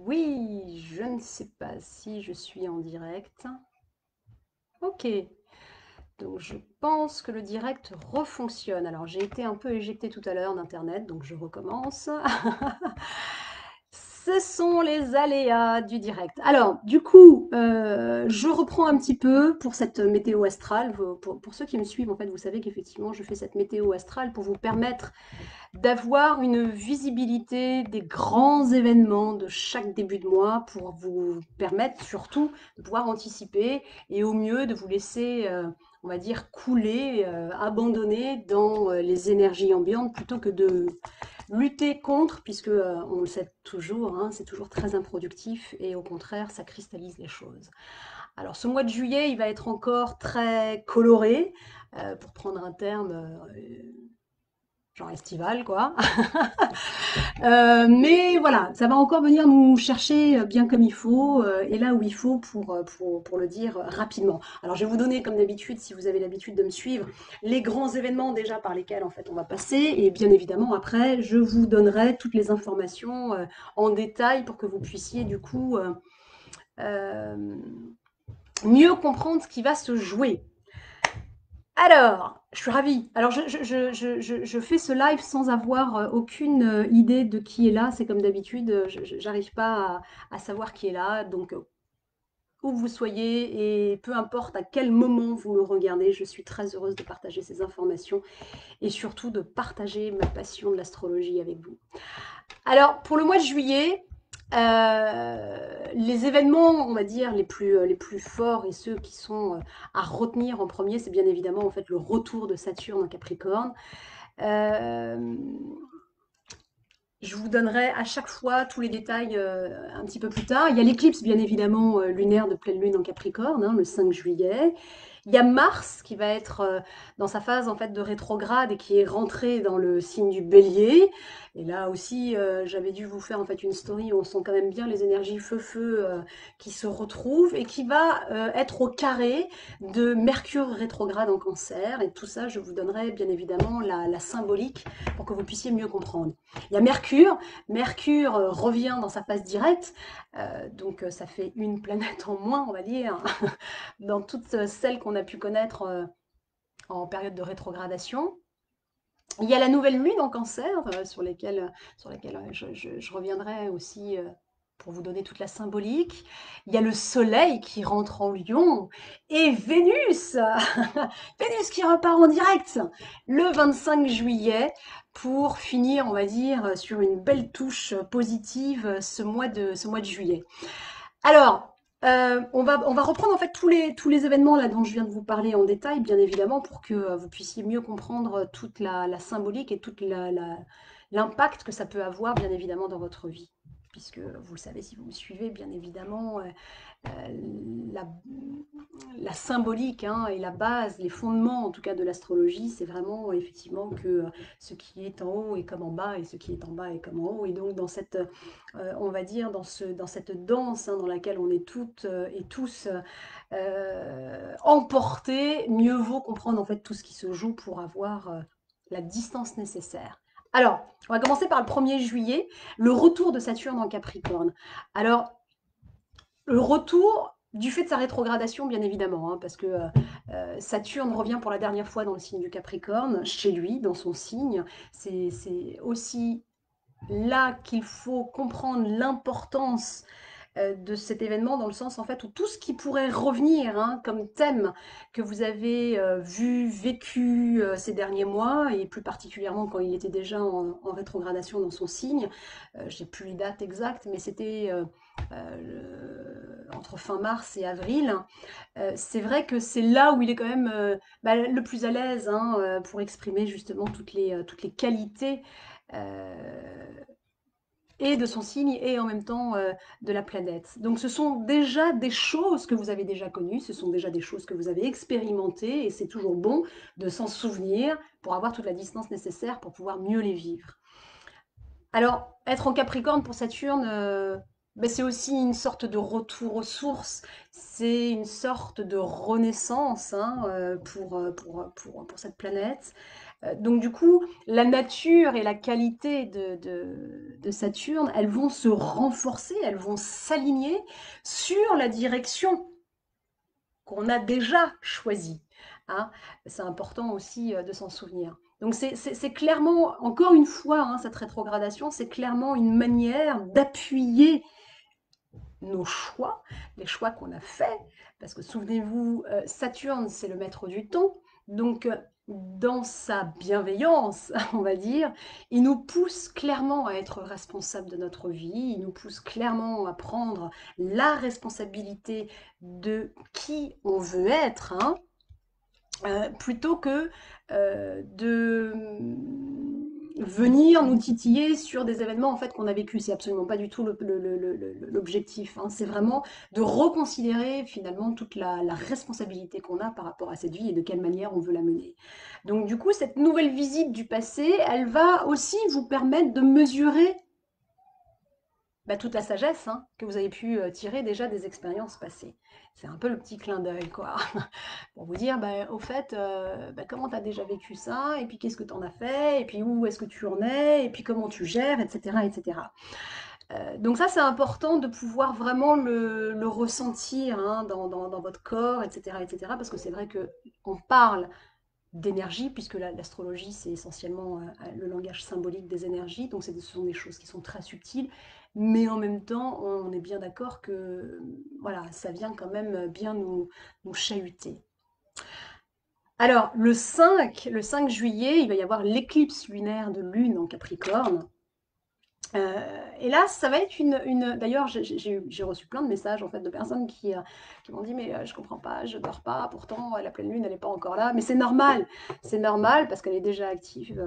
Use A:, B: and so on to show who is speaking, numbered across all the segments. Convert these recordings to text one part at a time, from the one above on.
A: Oui, je ne sais pas si je suis en direct. Ok, donc je pense que le direct refonctionne. Alors j'ai été un peu éjectée tout à l'heure d'Internet, donc je recommence. Ce sont les aléas du direct. Alors, du coup, je reprends un petit peu pour cette météo astrale. Pour ceux qui me suivent, en fait, vous savez qu'effectivement, je fais cette météo astrale pour vous permettre d'avoir une visibilité des grands événements de chaque début de mois pour vous permettre surtout de pouvoir anticiper et au mieux de vous laisser, on va dire, couler, abandonner dans les énergies ambiantes plutôt que de lutter contre, puisque on le sait toujours, hein, c'est toujours très improductif et au contraire, ça cristallise les choses. Alors ce mois de juillet, il va être encore très coloré, pour prendre un terme genre estival, quoi. Mais voilà, ça va encore venir nous chercher bien comme il faut et là où il faut pour le dire rapidement. Alors je vais vous donner comme d'habitude, si vous avez l'habitude de me suivre, les grands événements déjà par lesquels en fait on va passer et bien évidemment après je vous donnerai toutes les informations en détail pour que vous puissiez du coup euh, mieux comprendre ce qui va se jouer. Alors, je suis ravie. Alors, je fais ce live sans avoir aucune idée de qui est là. C'est comme d'habitude, j'arrive pas à savoir qui est là. Donc, où vous soyez et peu importe à quel moment vous me regardez, je suis très heureuse de partager ces informations et surtout de partager ma passion de l'astrologie avec vous. Alors, pour le mois de juillet, les événements, on va dire, les plus forts et ceux qui sont à retenir en premier, c'est bien évidemment en fait le retour de Saturne en Capricorne. Euh, je vous donnerai à chaque fois tous les détails un petit peu plus tard. Il y a l'éclipse, bien évidemment, lunaire de pleine lune en Capricorne, hein, le 5 juillet. Il y a Mars qui va être dans sa phase en fait de rétrograde et qui est rentré dans le signe du Bélier. Et là aussi, j'avais dû vous faire en fait une story où on sent quand même bien les énergies feu-feu qui se retrouvent et qui va être au carré de Mercure rétrograde en Cancer. Et tout ça, je vous donnerai bien évidemment la symbolique pour que vous puissiez mieux comprendre. Il y a Mercure. Mercure revient dans sa phase directe, donc ça fait une planète en moins, on va dire, dans toutes celles qu'on a pu connaître en période de rétrogradation. Il y a la nouvelle lune en Cancer, sur lesquelles je reviendrai aussi pour vous donner toute la symbolique. Il y a le Soleil qui rentre en Lion et Vénus, Vénus qui repart en direct le 25 juillet pour finir, on va dire, sur une belle touche positive ce mois de juillet. Alors, on va reprendre en fait tous les événements là dont je viens de vous parler en détail, bien évidemment, pour que vous puissiez mieux comprendre toute la symbolique et toute l'impact que ça peut avoir, bien évidemment, dans votre vie. Puisque vous le savez, si vous me suivez, bien évidemment, la, la symbolique hein, et la base, les fondements en tout cas de l'astrologie, c'est vraiment effectivement que ce qui est en haut est comme en bas et ce qui est en bas est comme en haut. Et donc dans cette, on va dire, dans cette danse hein, dans laquelle on est toutes et tous emportés, mieux vaut comprendre en fait tout ce qui se joue pour avoir la distance nécessaire. Alors, on va commencer par le 1er juillet, le retour de Saturne en Capricorne. Alors, le retour du fait de sa rétrogradation, bien évidemment, hein, parce que Saturne revient pour la dernière fois dans le signe du Capricorne, chez lui, dans son signe. C'est aussi là qu'il faut comprendre l'importance de cet événement dans le sens en fait où tout ce qui pourrait revenir hein, comme thème que vous avez vu, vécu ces derniers mois et plus particulièrement quand il était déjà en rétrogradation dans son signe, je n'ai plus les dates exactes mais c'était entre fin mars et avril. C'est vrai que c'est là où il est quand même le plus à l'aise hein, pour exprimer justement toutes les qualités et de son signe et en même temps de la planète. Donc ce sont déjà des choses que vous avez déjà connues, ce sont déjà des choses que vous avez expérimentées et c'est toujours bon de s'en souvenir pour avoir toute la distance nécessaire pour pouvoir mieux les vivre. Alors, être en Capricorne pour Saturne, c'est aussi une sorte de retour aux sources, c'est une sorte de renaissance hein, pour cette planète. Donc du coup, la nature et la qualité de Saturne, elles vont se renforcer, elles vont s'aligner sur la direction qu'on a déjà choisie, hein. C'est important aussi de s'en souvenir. Donc c'est clairement, encore une fois, hein, cette rétrogradation, c'est clairement une manière d'appuyer nos choix, les choix qu'on a faits, parce que souvenez-vous, Saturne, c'est le maître du temps, donc dans sa bienveillance, on va dire, il nous pousse clairement à être responsable de notre vie, il nous pousse clairement à prendre la responsabilité de qui on veut être, hein, plutôt que de venir nous titiller sur des événements en fait qu'on a vécu. C'est absolument pas du tout l'objectif, hein. C'est vraiment de reconsidérer finalement toute la responsabilité qu'on a par rapport à cette vie et de quelle manière on veut la mener. Donc du coup, cette nouvelle visite du passé, elle va aussi vous permettre de mesurer toute la sagesse, hein, que vous avez pu tirer déjà des expériences passées. C'est un peu le petit clin d'œil, quoi. Pour vous dire, au fait, comment tu as déjà vécu ça, et puis qu'est-ce que tu en as fait, et puis où est-ce que tu en es, et puis comment tu gères, etc. etc. Donc ça, c'est important de pouvoir vraiment le ressentir, hein, dans votre corps, etc., etc. Parce que c'est vrai qu'on parle d'énergie, puisque l'astrologie, c'est essentiellement le langage symbolique des énergies, donc ce sont des choses qui sont très subtiles, mais en même temps, on est bien d'accord que voilà, ça vient quand même bien nous chahuter. Alors, le 5 juillet, il va y avoir l'éclipse lunaire de Lune en Capricorne. Et là, ça va être D'ailleurs, j'ai reçu plein de messages en fait de personnes qui m'ont dit mais je comprends pas, je dors pas, pourtant la pleine lune elle n'est pas encore là. Mais c'est normal parce qu'elle est déjà active,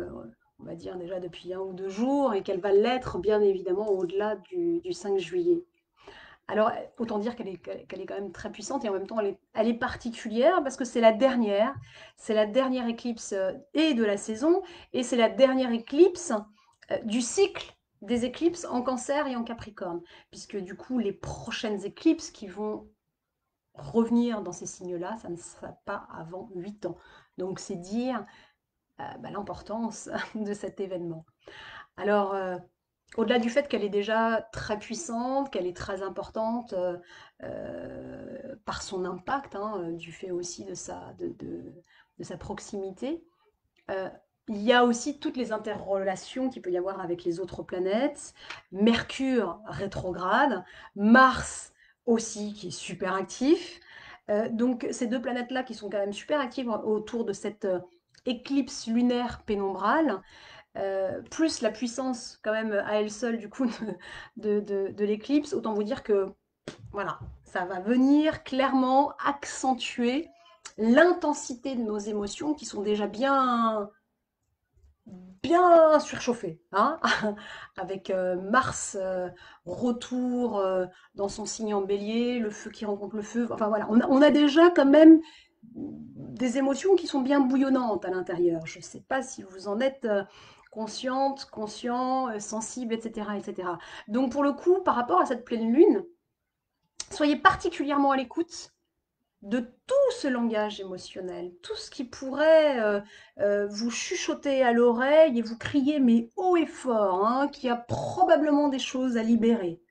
A: on va dire déjà depuis 1 ou 2 jours et qu'elle va l'être bien évidemment au-delà du 5 juillet. Alors autant dire qu'elle est quand même très puissante et en même temps elle est particulière parce que c'est la dernière éclipse et de la saison et c'est la dernière éclipse du cycle des éclipses en Cancer et en Capricorne, puisque du coup les prochaines éclipses qui vont revenir dans ces signes-là, ça ne sera pas avant 8 ans. Donc c'est dire l'importance de cet événement. Alors, au-delà du fait qu'elle est déjà très puissante, qu'elle est très importante par son impact, hein, du fait aussi de sa proximité, euh, il y a aussi toutes les interrelations qu'il peut y avoir avec les autres planètes. Mercure rétrograde, Mars aussi qui est super actif. Donc ces deux planètes-là qui sont quand même super actives autour de cette éclipse lunaire pénombrale, plus la puissance quand même à elle seule du coup de l'éclipse, autant vous dire que voilà, ça va venir clairement accentuer l'intensité de nos émotions qui sont déjà bien surchauffées, hein, avec Mars retour dans son signe en bélier, le feu qui rencontre le feu, enfin voilà, on a déjà quand même des émotions qui sont bien bouillonnantes à l'intérieur. Je ne sais pas si vous en êtes consciente, conscient, sensible, etc., etc. Donc pour le coup, par rapport à cette pleine lune, soyez particulièrement à l'écoute de tout ce langage émotionnel, tout ce qui pourrait vous chuchoter à l'oreille et vous crier mais haut et fort, hein, qu'il y a probablement des choses à libérer,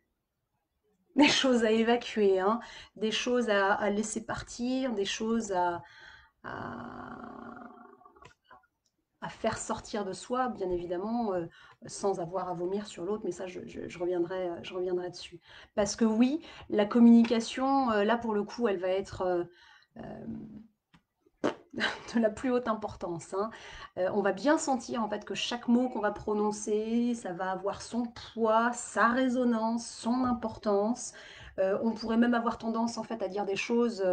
A: des choses à évacuer, hein, des choses à laisser partir, des choses à, à faire sortir de soi, bien évidemment, sans avoir à vomir sur l'autre, mais ça, je reviendrai dessus. Parce que oui, la communication, là, pour le coup, elle va être de la plus haute importance, hein. On va bien sentir, en fait, que chaque mot qu'on va prononcer, ça va avoir son poids, sa résonance, son importance. On pourrait même avoir tendance, en fait, à dire des choses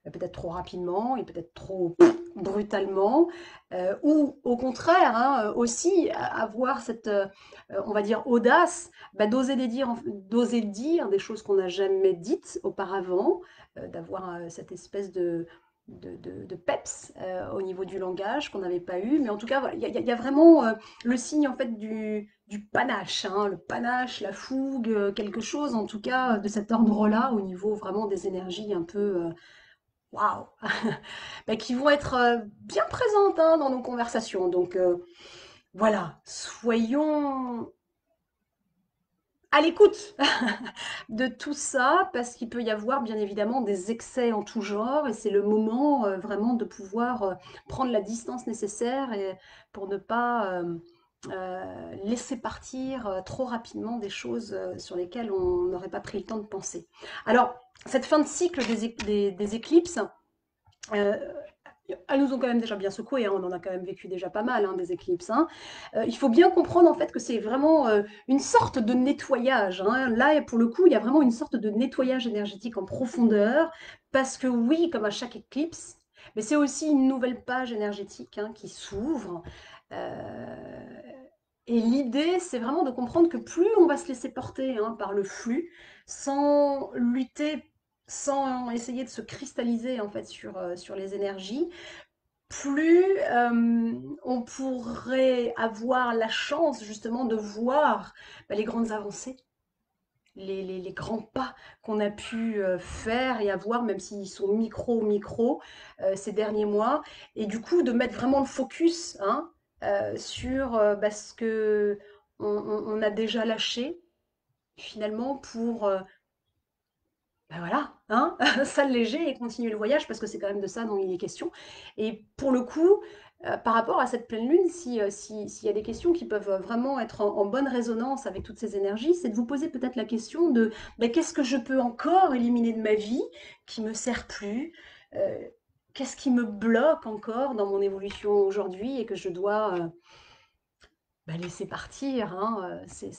A: peut-être trop rapidement et peut-être trop brutalement, ou au contraire, hein, aussi avoir cette, on va dire, audace d'oser dire des choses qu'on n'a jamais dites auparavant, d'avoir cette espèce de peps au niveau du langage qu'on n'avait pas eu. Mais en tout cas, voilà, il y a vraiment le signe en fait du panache, hein, le panache, la fougue, quelque chose en tout cas de cet ordre-là au niveau vraiment des énergies un peu waouh, bah, qui vont être bien présentes hein, dans nos conversations. Donc voilà, soyons à l'écoute de tout ça, parce qu'il peut y avoir bien évidemment des excès en tout genre, et c'est le moment vraiment de pouvoir prendre la distance nécessaire et pour ne pas laisser partir trop rapidement des choses sur lesquelles on n'aurait pas pris le temps de penser. Alors, cette fin de cycle des éclipses, euh, elles nous ont quand même déjà bien secoué, hein, on en a quand même vécu déjà pas mal, hein, des éclipses. Hein. Il faut bien comprendre en fait que c'est vraiment une sorte de nettoyage. Hein. Là, pour le coup, il y a vraiment une sorte de nettoyage énergétique en profondeur, parce que oui, comme à chaque éclipse, mais c'est aussi une nouvelle page énergétique hein, qui s'ouvre. Euh, et l'idée, c'est vraiment de comprendre que plus on va se laisser porter hein, par le flux, sans lutter, sans essayer de se cristalliser en fait sur les énergies, plus on pourrait avoir la chance justement de voir bah, les grandes avancées, les grands pas qu'on a pu faire et avoir, même s'ils sont micro, ces derniers mois, et du coup de mettre vraiment le focus hein, sur bah, ce que on a déjà lâché finalement pour ben voilà, hein, s'alléger et continuer le voyage parce que c'est quand même de ça dont il est question. Et pour le coup, par rapport à cette pleine lune, s'il y a des questions qui peuvent vraiment être en bonne résonance avec toutes ces énergies, c'est de vous poser peut-être la question de ben, qu'est-ce que je peux encore éliminer de ma vie qui me sert plus qu'est-ce qui me bloque encore dans mon évolution aujourd'hui et que je dois bah, laisser partir, hein, c'est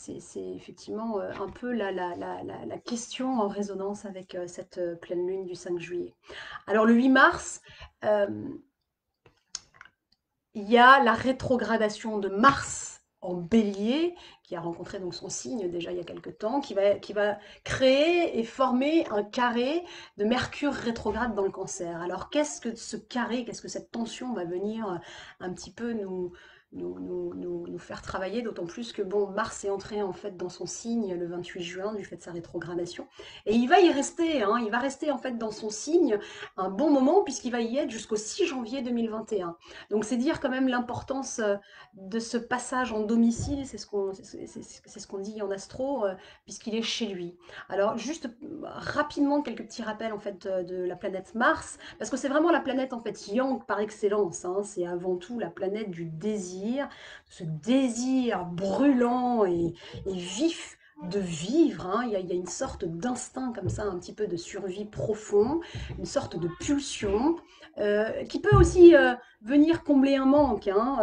A: effectivement un peu la question en résonance avec cette pleine lune du 5 juillet. Alors le 8 mars, euh, il y a la rétrogradation de Mars en bélier, qui a rencontré donc son signe déjà il y a quelque temps, qui va créer et former un carré de Mercure rétrograde dans le cancer. Alors qu'est-ce que ce carré, qu'est-ce que cette tension va venir un petit peu nous faire travailler, d'autant plus que bon, Mars est entré en fait dans son signe le 28 juin du fait de sa rétrogradation, et il va y rester, hein, il va rester en fait dans son signe un bon moment puisqu'il va y être jusqu'au 6 janvier 2021. Donc c'est dire quand même l'importance de ce passage en domicile, c'est ce qu'on dit en astro, puisqu'il est chez lui. Alors juste rapidement quelques petits rappels en fait de la planète Mars, parce que c'est vraiment la planète en fait Yang par excellence. Hein, c'est avant tout la planète du désir, ce désir brûlant et vif de vivre. Hein. Il y a une sorte d'instinct comme ça, un petit peu de survie profond, une sorte de pulsion qui peut aussi venir combler un manque, hein,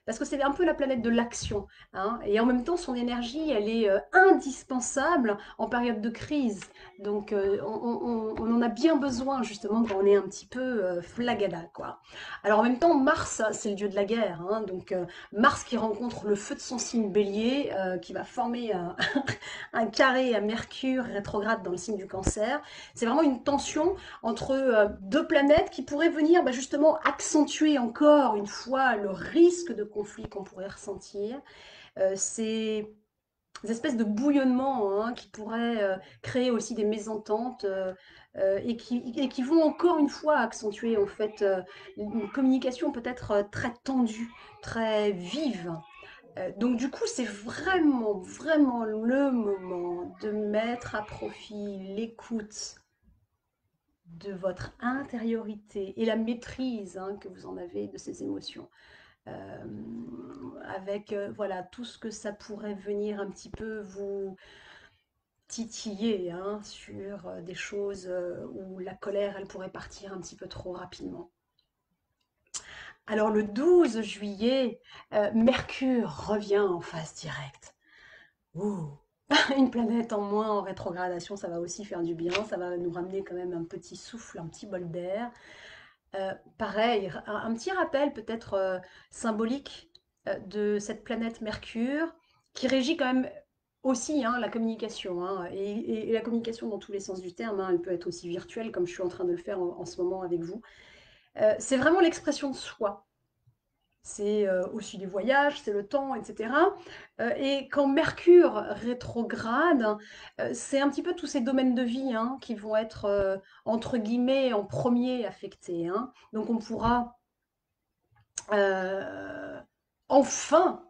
A: parce que c'est un peu la planète de l'action. Hein, et en même temps, son énergie, elle est indispensable en période de crise. Donc, on en a bien besoin, justement, quand on est un petit peu flagada, quoi. Alors, en même temps, Mars, c'est le dieu de la guerre. Hein, donc, Mars qui rencontre le feu de son signe bélier, qui va former un carré à Mercure rétrograde dans le signe du cancer. C'est vraiment une tension entre deux planètes qui pourraient venir bah, justement accentuer encore une fois le risque de conflit qu'on pourrait ressentir. Ces espèces de bouillonnement hein, qui pourraient créer aussi des mésententes et qui vont encore une fois accentuer en fait une communication peut-être très tendue, très vive. Donc du coup, c'est vraiment le moment de mettre à profit l'écoute de votre intériorité et la maîtrise hein, que vous en avez de ces émotions. Euh, avec voilà tout ce que ça pourrait venir un petit peu vous titiller hein, sur des choses où la colère elle pourrait partir un petit peu trop rapidement. Alors le 12 juillet, Mercure revient en phase directe. Ouh. Une planète en moins en rétrogradation, ça va aussi faire du bien, ça va nous ramener quand même un petit souffle, un petit bol d'air. Pareil, un petit rappel peut-être symbolique de cette planète Mercure qui régit quand même aussi hein, la communication, hein, et la communication dans tous les sens du terme, hein, elle peut être aussi virtuelle comme je suis en train de le faire en ce moment avec vous. C'est vraiment l'expression de soi. c'est aussi les voyages, c'est le temps, etc. Et quand Mercure rétrograde, c'est un petit peu tous ces domaines de vie hein, qui vont être, entre guillemets, en premier affectés. Hein. Donc on pourra euh, enfin,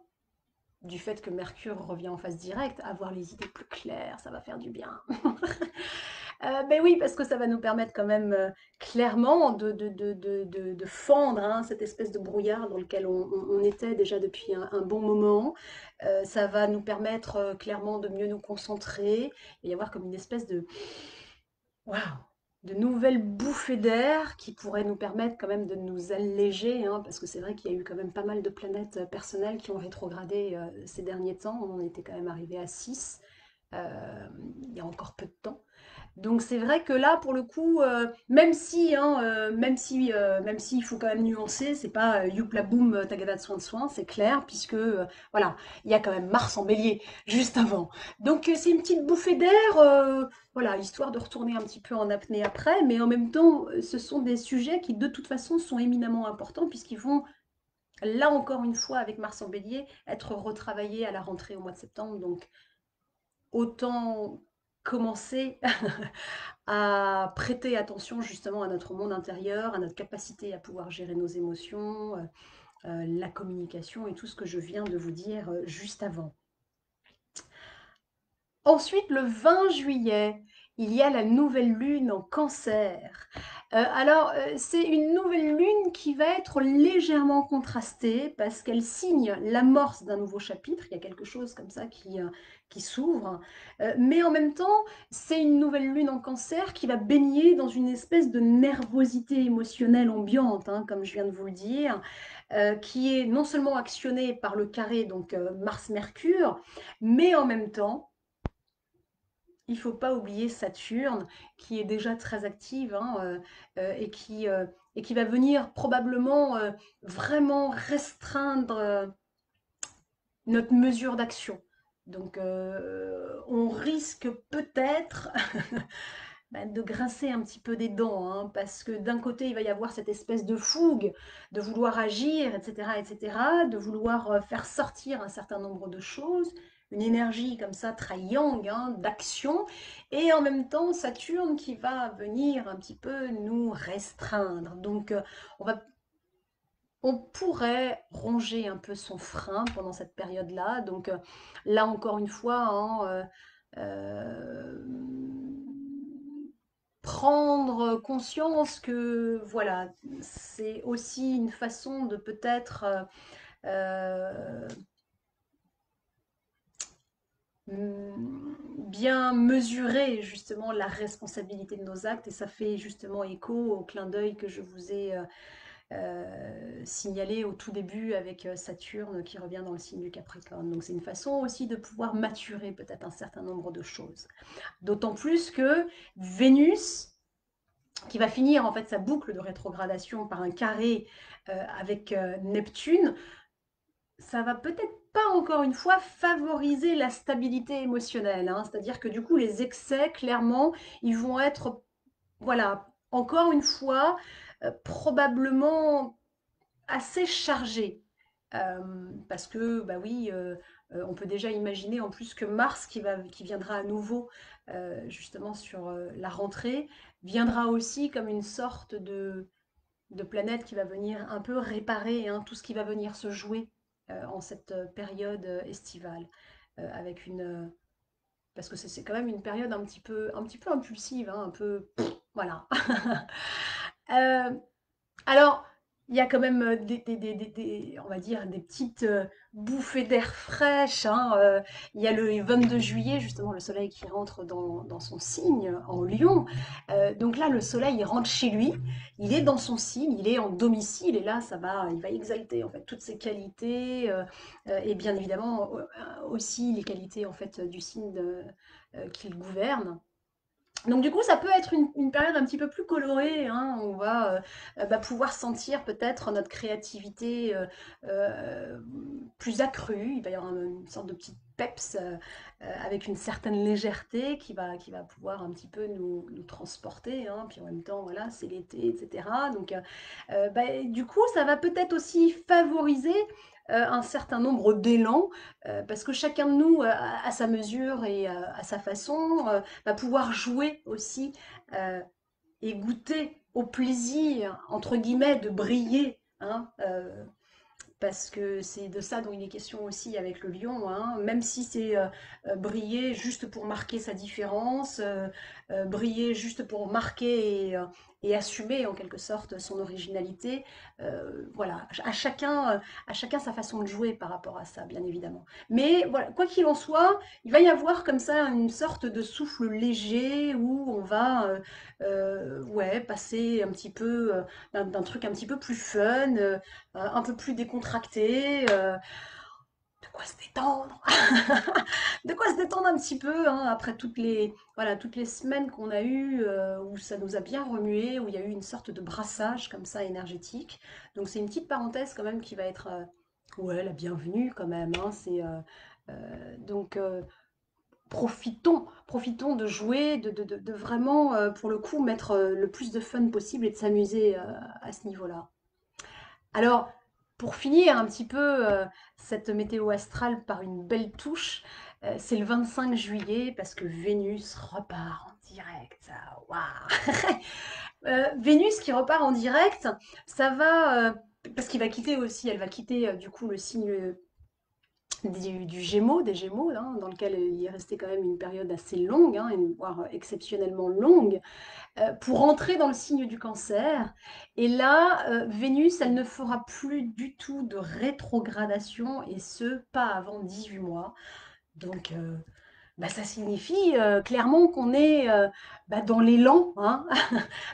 A: du fait que Mercure revient en phase directe, avoir les idées plus claires, ça va faire du bien. Ben oui, parce que ça va nous permettre quand même clairement de fendre hein, cette espèce de brouillard dans lequel on était déjà depuis un bon moment. Ça va nous permettre clairement de mieux nous concentrer et y avoir comme une espèce de waouh, de nouvelles bouffées d'air qui pourraient nous permettre quand même de nous alléger, hein, parce que c'est vrai qu'il y a eu quand même pas mal de planètes personnelles qui ont rétrogradé ces derniers temps. On en était quand même arrivé à 6 il y a encore peu de temps. Donc c'est vrai que là, pour le coup, même si il faut quand même nuancer, c'est pas youpla boum tagada de soin de soin, c'est clair, puisque voilà, il y a quand même Mars en Bélier juste avant. Donc c'est une petite bouffée d'air, voilà, histoire de retourner un petit peu en apnée après, mais en même temps, ce sont des sujets qui de toute façon sont éminemment importants puisqu'ils vont là encore une fois avec Mars en Bélier être retravaillés à la rentrée au mois de septembre. Donc autant commencer à prêter attention justement à notre monde intérieur, à notre capacité à pouvoir gérer nos émotions, la communication et tout ce que je viens de vous dire juste avant. Ensuite, le 20 juillet, il y a la nouvelle lune en cancer. C'est une nouvelle lune qui va être légèrement contrastée parce qu'elle signe l'amorce d'un nouveau chapitre. Il y a quelque chose comme ça qui s'ouvre. Mais en même temps, c'est une nouvelle lune en cancer qui va baigner dans une espèce de nervosité émotionnelle ambiante, hein, comme je viens de vous le dire, qui est non seulement actionnée par le carré, donc Mars-Mercure, mais en même temps, il ne faut pas oublier Saturne, qui est déjà très active hein, et qui va venir probablement vraiment restreindre notre mesure d'action. Donc on risque peut-être de grincer un petit peu des dents, hein, parce que d'un côté, il va y avoir cette espèce de fougue, de vouloir agir, etc., de vouloir faire sortir un certain nombre de choses, une énergie comme ça, très yang, hein, d'action, et en même temps, Saturne qui va venir un petit peu nous restreindre. Donc, on pourrait ronger un peu son frein pendant cette période-là. Donc, là, encore une fois, hein, prendre conscience que voilà, c'est aussi une façon de peut-être euh, bien mesurer justement la responsabilité de nos actes et ça fait justement écho au clin d'œil que je vous ai signalé au tout début avec Saturne qui revient dans le signe du Capricorne. Donc c'est une façon aussi de pouvoir maturer peut-être un certain nombre de choses. D'autant plus que Vénus qui va finir en fait sa boucle de rétrogradation par un carré avec Neptune, ça va peut-être pas encore une fois favoriser la stabilité émotionnelle. Hein. C'est-à-dire que du coup, les excès, clairement, ils vont être, voilà, encore une fois, probablement assez chargés. Parce que, bah oui, on peut déjà imaginer en plus que Mars, qui viendra à nouveau justement sur la rentrée, viendra aussi comme une sorte de planète qui va venir un peu réparer hein, tout ce qui va venir se jouer en cette période estivale. Avec une, parce que c'est quand même une période un petit peu impulsive, hein, un peu... voilà. Euh, alors, il y a quand même on va dire, des petites bouffées d'air fraîche. Hein, il y a le 22 juillet, justement, le soleil qui rentre dans son signe en Lion. Donc là, le soleil, il rentre chez lui, il est dans son signe, il est en domicile, et là, il va exalter en fait toutes ses qualités, et bien évidemment aussi les qualités en fait du signe qu'il gouverne. Donc du coup, ça peut être une période un petit peu plus colorée, hein. On va pouvoir sentir peut-être notre créativité euh, plus accrue. Il va y avoir une sorte de petite peps avec une certaine légèreté qui va pouvoir un petit peu nous transporter, hein. Puis en même temps, voilà, c'est l'été, etc. Donc du coup, ça va peut-être aussi favoriser un certain nombre d'élans, parce que chacun de nous, à sa mesure et à sa façon, va pouvoir jouer aussi et goûter au plaisir, entre guillemets, de briller, hein, parce que c'est de ça dont il est question aussi avec le lion, hein. Même si c'est briller juste pour marquer sa différence, briller juste pour marquer et assumer en quelque sorte son originalité, voilà, à chacun sa façon de jouer par rapport à ça, bien évidemment. Mais voilà, quoi qu'il en soit, il va y avoir comme ça une sorte de souffle léger où on va ouais, passer un petit peu d'un truc un petit peu plus fun, un peu plus décontracté, de quoi se détendre, de quoi se détendre un petit peu, hein, après toutes les semaines qu'on a eues où ça nous a bien remué, où il y a eu une sorte de brassage comme ça énergétique. Donc c'est une petite parenthèse quand même qui va être ouais, la bienvenue quand même, hein. Donc profitons de jouer, de vraiment pour le coup mettre le plus de fun possible et de s'amuser à ce niveau-là. Alors, pour finir un petit peu cette météo astrale par une belle touche, c'est le 25 juillet parce que Vénus repart en direct. Waouh. Vénus qui repart en direct, ça va, parce qu'il va quitter aussi, elle va quitter du coup le signe du Gémeaux, des Gémeaux, hein, dans lequel il est resté quand même une période assez longue, hein, voire exceptionnellement longue, pour entrer dans le signe du cancer. Et là, Vénus, elle ne fera plus du tout de rétrogradation, et ce, pas avant 18 mois. Donc, ça signifie clairement qu'on est dans l'élan, hein,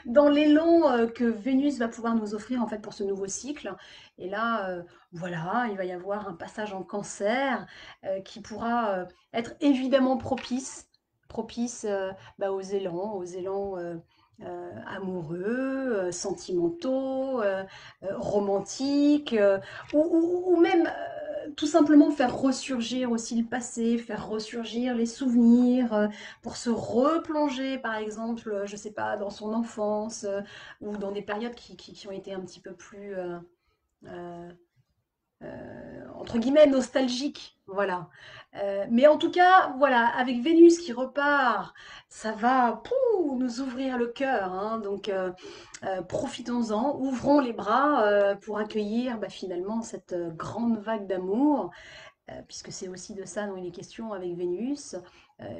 A: dans l'élan que Vénus va pouvoir nous offrir en fait pour ce nouveau cycle. Et là, voilà, il va y avoir un passage en cancer qui pourra être évidemment propice aux élans amoureux, sentimentaux, romantiques, ou même tout simplement faire ressurgir aussi le passé, faire ressurgir les souvenirs, pour se replonger, par exemple, je sais pas, dans son enfance, ou dans des périodes qui ont été un petit peu plus, euh, entre guillemets, nostalgiques. Voilà. Mais en tout cas, voilà, avec Vénus qui repart, ça va nous ouvrir le cœur, hein. Donc, profitons-en, ouvrons les bras pour accueillir finalement cette grande vague d'amour, puisque c'est aussi de ça dont il est question avec Vénus.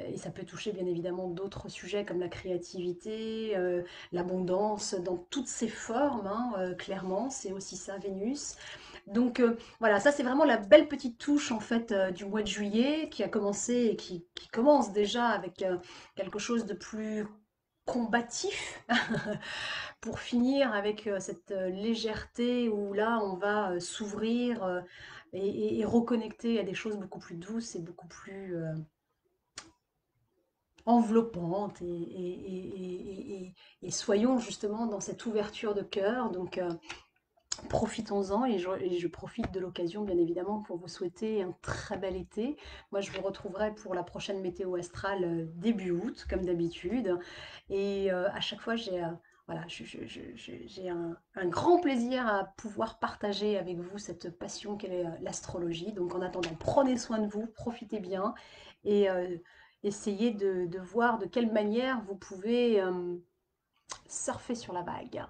A: Et ça peut toucher bien évidemment d'autres sujets comme la créativité, l'abondance dans toutes ses formes, hein, clairement, c'est aussi ça Vénus. Donc voilà, ça c'est vraiment la belle petite touche en fait du mois de juillet qui a commencé et qui commence déjà avec quelque chose de plus combatif pour finir avec cette légèreté où là on va s'ouvrir et reconnecter à des choses beaucoup plus douces et beaucoup plus enveloppantes et soyons justement dans cette ouverture de cœur. Donc profitons-en et je profite de l'occasion bien évidemment pour vous souhaiter un très bel été. Moi je vous retrouverai pour la prochaine météo astrale début août comme d'habitude et à chaque fois voilà, j'ai un grand plaisir à pouvoir partager avec vous cette passion qu'est l'astrologie. Donc en attendant, prenez soin de vous, profitez bien et essayez de voir de quelle manière vous pouvez surfer sur la vague.